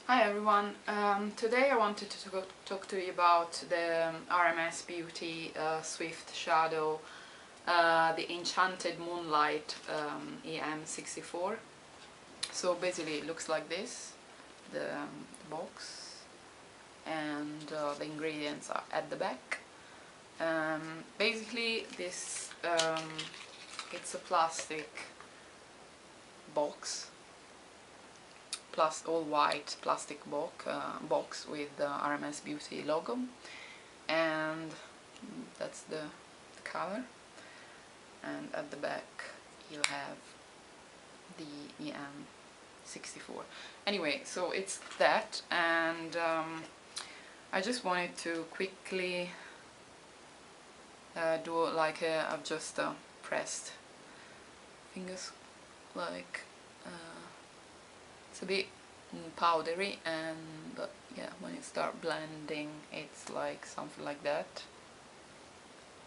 Hi everyone, today I wanted to talk to you about the RMS Beauty Swift Shadow, the Enchanted Moonlight EM64. So basically it looks like this, the box, and the ingredients are at the back. Basically this, it's a plastic box, plus all white plastic box with the RMS Beauty logo, and that's the color, and at the back you have the EM64. Anyway, so it's that, and I just wanted to quickly do like I've just pressed fingers, like it's a bit powdery, but yeah, when you start blending it's like something like that.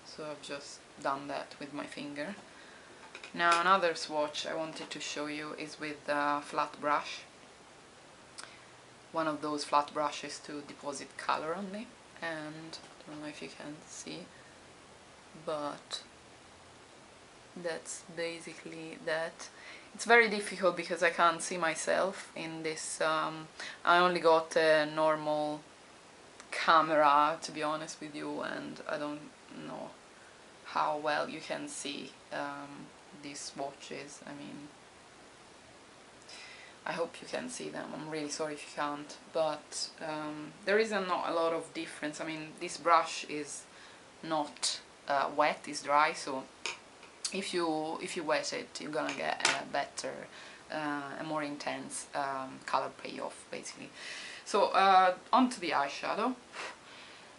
So I've just done that with my finger. Now another swatch I wanted to show you is with a flat brush. One of those flat brushes to deposit color only, and I don't know if you can see, but that's basically that. It's very difficult because I can't see myself in this. I only got a normal camera, to be honest with you, and I don't know how well you can see these swatches. I mean, I hope you can see them. I'm really sorry if you can't, but there is not a lot of difference. I mean, this brush is not wet, it's dry, so if you wet it, you're gonna get a better, a more intense color payoff, basically. So onto the eyeshadow.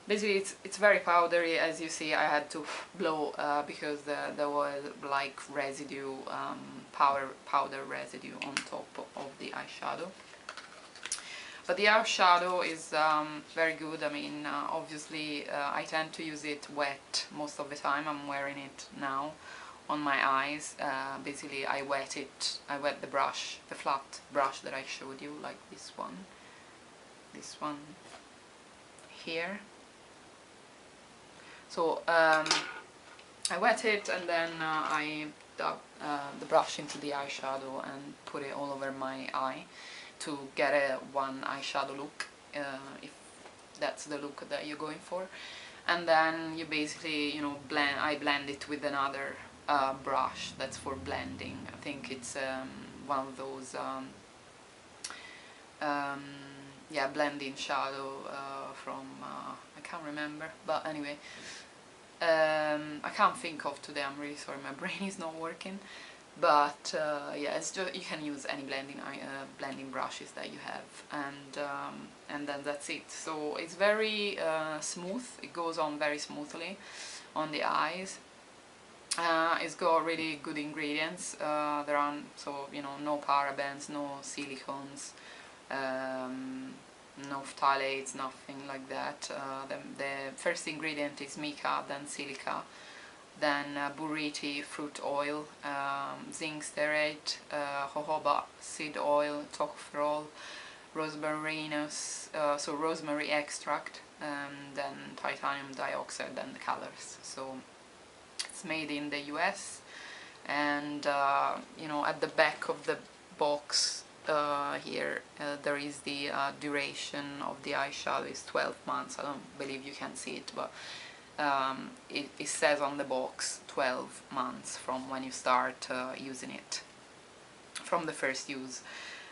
Basically, it's very powdery, as you see. I had to blow because there was like residue, powder residue on top of the eyeshadow. But the eyeshadow is very good. I mean, obviously I tend to use it wet most of the time. I'm wearing it now on my eyes. Basically I wet the brush, the flat brush that I showed you, like this one here. So I wet it, and then I dug the brush into the eyeshadow and put it all over my eye to get a one eyeshadow look, if that's the look that you're going for. And then you basically, I blend it with another brush that's for blending. I think it's one of those yeah, blending shadow from I can't remember, but anyway, I can't think of today. I'm really sorry, my brain is not working. But yeah, it's just, you can use any blending brushes that you have, and then that's it. So it's very smooth. It goes on very smoothly on the eyes. It's got really good ingredients. There are, so no parabens, no silicones, no phthalates, nothing like that. The first ingredient is mica, then silica, then buriti fruit oil, zinc stearate, jojoba seed oil, tocopherol, rosmarinus, so rosemary extract, and then titanium dioxide, and the colors. So it's made in the US, and at the back of the box here there is the duration of the eyeshadow is 12 months. I don't believe you can see it, but it says on the box 12 months from when you start using it, from the first use.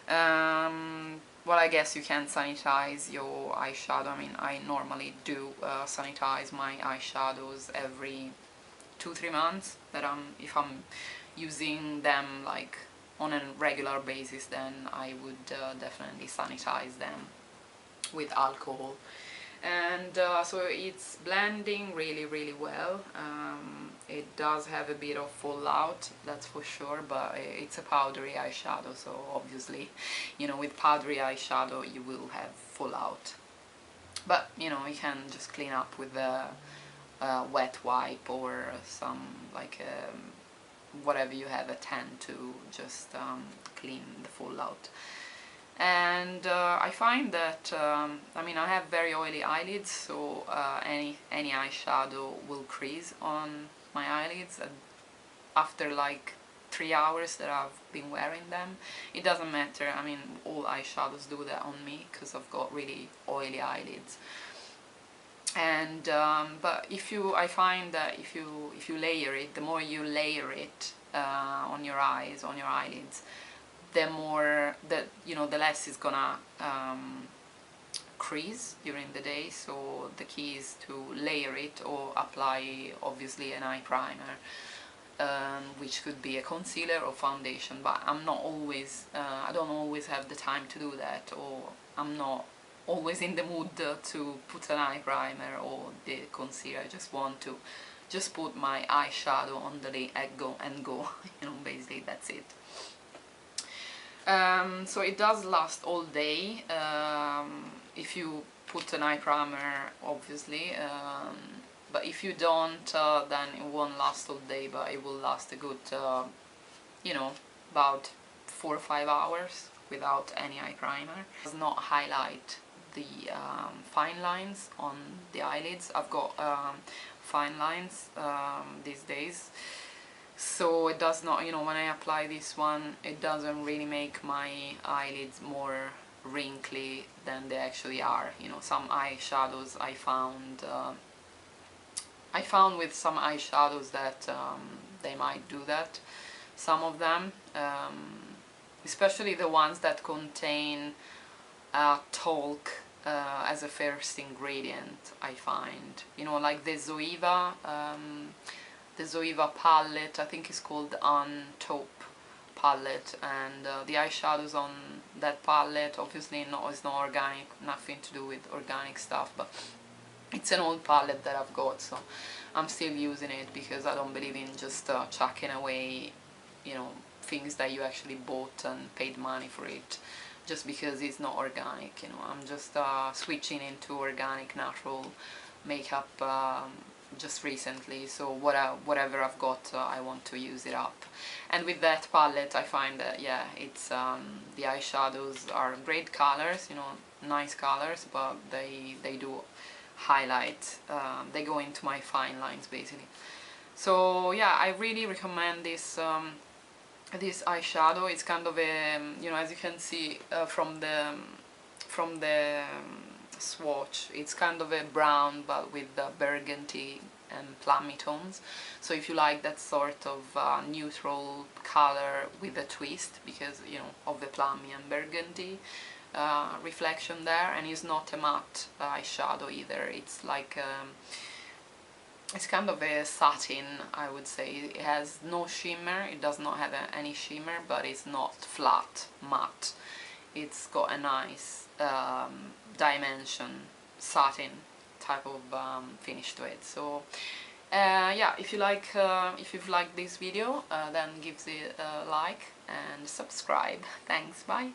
Well, I guess you can sanitize your eyeshadow. I mean, I normally do sanitize my eyeshadows every 2-3 months. If I'm using them like on a regular basis, then I would definitely sanitize them with alcohol. And so it's blending really well. It does have a bit of fallout, that's for sure, but it's a powdery eyeshadow, so obviously, with powdery eyeshadow you will have fallout. But you can just clean up with a wet wipe or some like whatever you have at hand to just clean the fallout. And I find that I mean, I have very oily eyelids, so any eyeshadow will crease on my eyelids after like 3 hours that I've been wearing them. It doesn't matter, I mean, all eyeshadows do that on me because I've got really oily eyelids. And but I find that if you layer it, the more you layer it on your eyes, on your eyelids, the more that, you know, the less it's gonna crease during the day. So the key is to layer it or apply obviously an eye primer, which could be a concealer or foundation, but I'm not always I don't always have the time to do that, or I'm not always in the mood to put an eye primer or the concealer. I just want to just put my eyeshadow on the lid and go you know, basically that's it. So it does last all day if you put an eye primer, obviously, but if you don't, then it won't last all day, but it will last a good you know, about 4 or 5 hours without any eye primer. It does not highlight the fine lines on the eyelids. I've got fine lines these days, so it does not, you know, when I apply this one, it doesn't really make my eyelids more wrinkly than they actually are. You know, some eyeshadows I found with some eyeshadows that they might do that, some of them, especially the ones that contain talc as a first ingredient, I find, you know, like the Zoeva palette, I think it's called On Taupe palette, and the eyeshadows on that palette, obviously it's not organic, nothing to do with organic stuff, but it's an old palette that I've got, so I'm still using it because I don't believe in just chucking away, you know, things that you actually bought and paid money for it just because it's not organic. You know, I'm just switching into organic, natural makeup just recently, so whatever I've got, I want to use it up. And with that palette, I find that, yeah, it's the eyeshadows are great colors, you know, nice colors, but they do highlight, they go into my fine lines basically. So yeah, I really recommend this this eyeshadow. It's kind of a, you know, as you can see from the swatch, it's kind of a brown but with burgundy and plummy tones. So if you like that sort of neutral color with a twist, because, you know, of the plummy and burgundy reflection there, and it's not a matte eyeshadow either. It's like it's kind of a satin, I would say. It has no shimmer, it does not have any shimmer, but it's not flat, matte. It's got a nice dimension, satin type of finish to it. So yeah, if you've liked this video, then give it a like and subscribe. Thanks, bye.